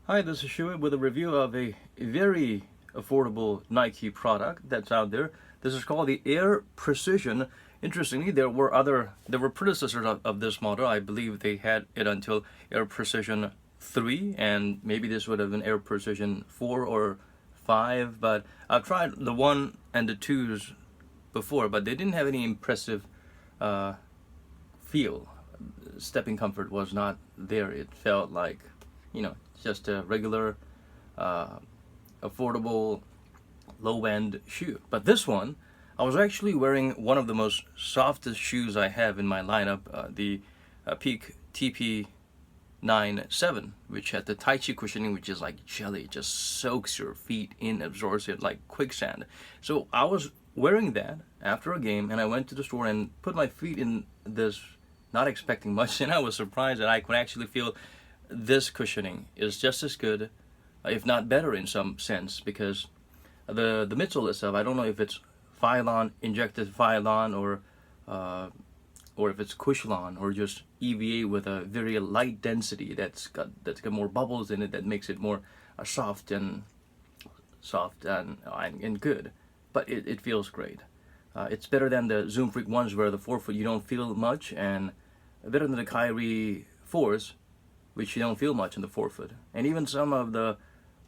Hi, this is Shui with a review of a very affordable Nike product that's out there. This is called the Air Precision. Interestingly, there were predecessors of this model. I believe they had it until Air Precision 3, and maybe this would have been Air Precision 4 or 5, but I've tried the 1 and the 2s before, but they didn't have any impressive uh, feel. Stepping comfort was not there. It felt like, just a regular, uh, affordable, low-end shoe. But this one, I was actually wearing one of the most softest shoes I have in my lineup, the Peak TP97, which had the Tai Chi cushioning, which is like jelly. It just soaks your feet in, absorbs it like quicksand. So I was wearing that after a game, and I went to the store and put my feet in this, not expecting much, and I was surprised that I could actually feel this cushioning is just as good, if not better in some sense, because the midsole itself, I don't know if it's Phylon, injected Phylon, or if it's Cushlon, or just EVA with a very light density that's got more bubbles in it that makes it more soft and good. But it feels great. It's better than the Zoom Freak ones where the forefoot you don't feel much, and better than the Kyrie 4s, which you don't feel much in the forefoot. And even some of the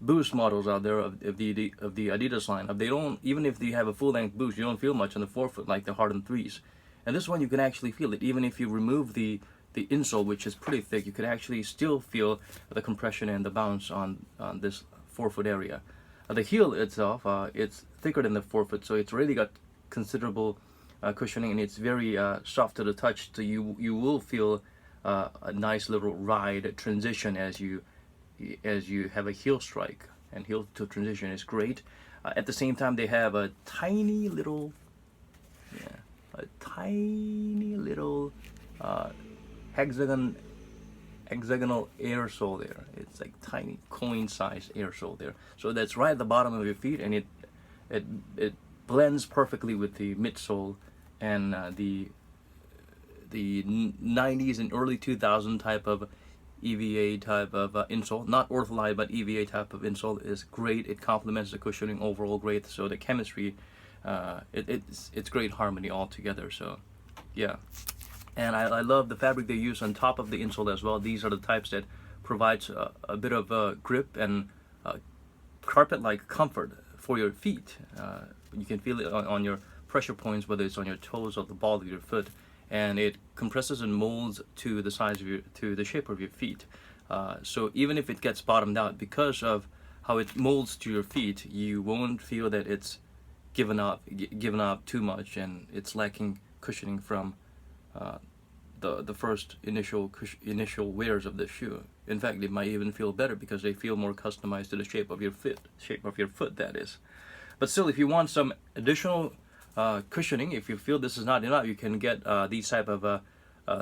Boost models out there of the Adidas line, they don't, even if you have a full length Boost, you don't feel much on the forefoot like the Harden 3s. And this one you can actually feel it, even if you remove the insole, which is pretty thick. You can actually still feel the compression and the bounce on this forefoot area. The heel itself, it's thicker than the forefoot, so it's really got considerable cushioning, and it's very soft to the touch. So you will feel a nice little ride transition as you have a heel strike, and heel to transition is great. At the same time, they have a tiny little, uh, hexagonal air sole there. It's like tiny coin-sized air sole there. So that's right at the bottom of your feet, and it blends perfectly with the midsole and the 90s and early 2000 type of EVA type of insole. Not ortholite, but EVA type of insole is great. It complements the cushioning overall great. So the chemistry, it's great harmony altogether. So yeah. And I love the fabric they use on top of the insole as well. These are the types that provides a bit of grip and carpet-like comfort for your feet. You can feel it on your pressure points, whether it's on your toes or the ball of your foot, and it compresses and molds to the size of to the shape of your feet. So even if it gets bottomed out, because of how it molds to your feet, you won't feel that it's given up too much, and it's lacking cushioning from the first initial wears of the shoe. In fact, it might even feel better because they feel more customized to the shape of your foot, that is. But still, if you want some additional cushioning, if you feel this is not enough, you can get these type of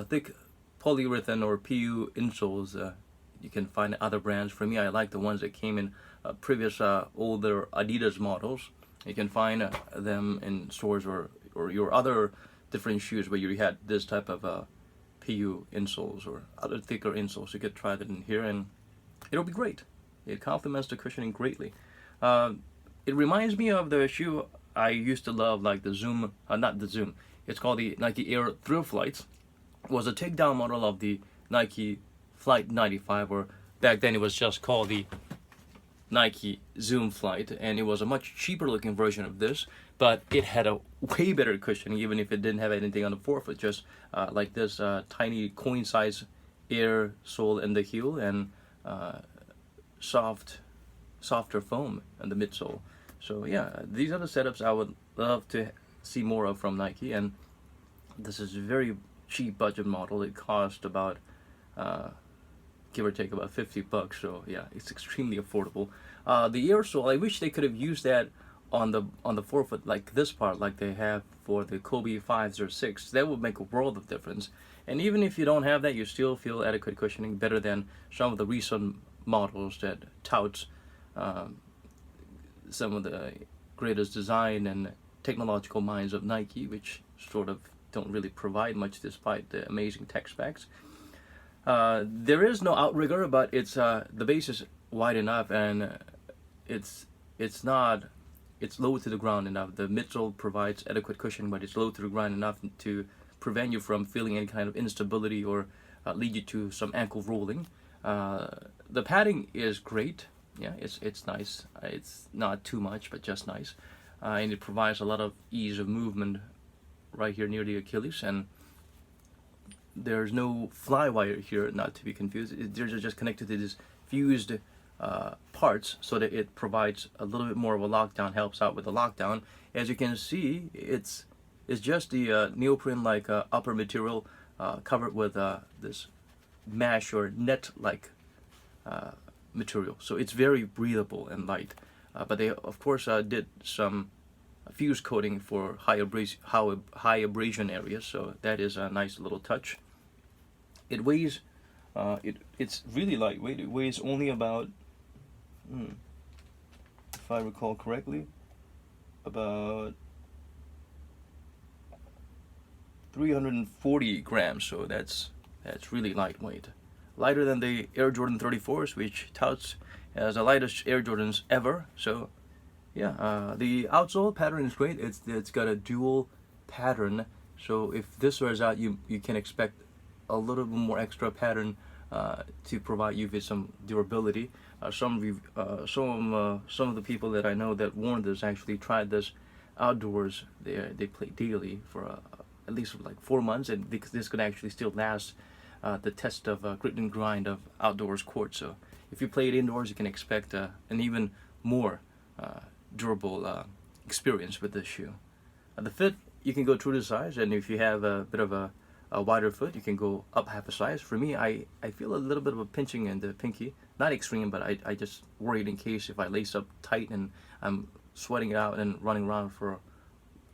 thick polyurethane or PU insoles. You can find other brands. For me, I like the ones that came in previous older Adidas models. You can find them in stores or your other different shoes where you had this type of PU insoles or other thicker insoles. You could try that in here, and it'll be great. It complements the cushioning greatly. It reminds me of the shoe I used to love, like the Zoom, not the Zoom. It's called the Nike Air Thrill Flights. It was a takedown model of the Nike Flight 95, or back then it was just called the Nike Zoom Flight, and it was a much cheaper looking version of this, but it had a way better cushioning, even if it didn't have anything on the forefoot, just like this tiny coin-sized air sole in the heel, and softer foam in the midsole. So yeah, these are the setups I would love to see more of from Nike, and this is a very cheap budget model. It cost about give or take about $50. So yeah, it's extremely affordable. The air sole, I wish they could have used that on the forefoot, like this part, like they have for the Kobe 5s or 6. That would make a world of difference. And even if you don't have that, you still feel adequate cushioning, better than some of the recent models that touts some of the greatest design and technological minds of Nike, which sort of don't really provide much despite the amazing tech specs. There is no outrigger, but it's the base is wide enough, and it's it's not it's low to the ground enough. The midsole provides adequate cushion, but it's low to the ground enough to prevent you from feeling any kind of instability or lead you to some ankle rolling. The padding is great. Yeah, it's nice. It's not too much, but just nice, and it provides a lot of ease of movement right here near the Achilles. And there's no fly wire here, not to be confused. They're just connected to these fused parts, so that it provides a little bit more of a lockdown, helps out with the lockdown. As you can see, it's just the neoprene like upper material covered with this mesh or net like material, so it's very breathable and light. But they of course did some fuse coating for high abrasion areas, so that is a nice little touch. It weighs it's really lightweight. It weighs only about if I recall correctly, about 340 grams, so that's really lightweight. Lighter than the Air Jordan 34s, which touts as the lightest Air Jordans ever. So yeah, the outsole pattern is great. It's got a dual pattern, so if this wears out, you can expect a little bit more extra pattern to provide you with some durability. Some of the people that I know that worn this actually tried this outdoors. They play daily for at least for like 4 months, and this could actually still last the test of grit and grind of outdoors court. So if you play it indoors, you can expect an even more durable experience with this shoe. The fit, you can go true to size, and if you have a bit of a wider foot, you can go up half a size. For me, I feel a little bit of a pinching in the pinky. Not extreme, but I just worried in case if I lace up tight and I'm sweating it out and running around for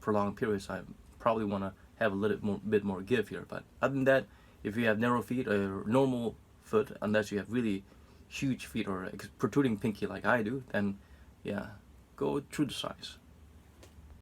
long periods, I probably want to have a little bit more give here. But other than that, if you have narrow feet or normal foot, unless you have really huge feet or protruding pinky like I do, then yeah, go true to size.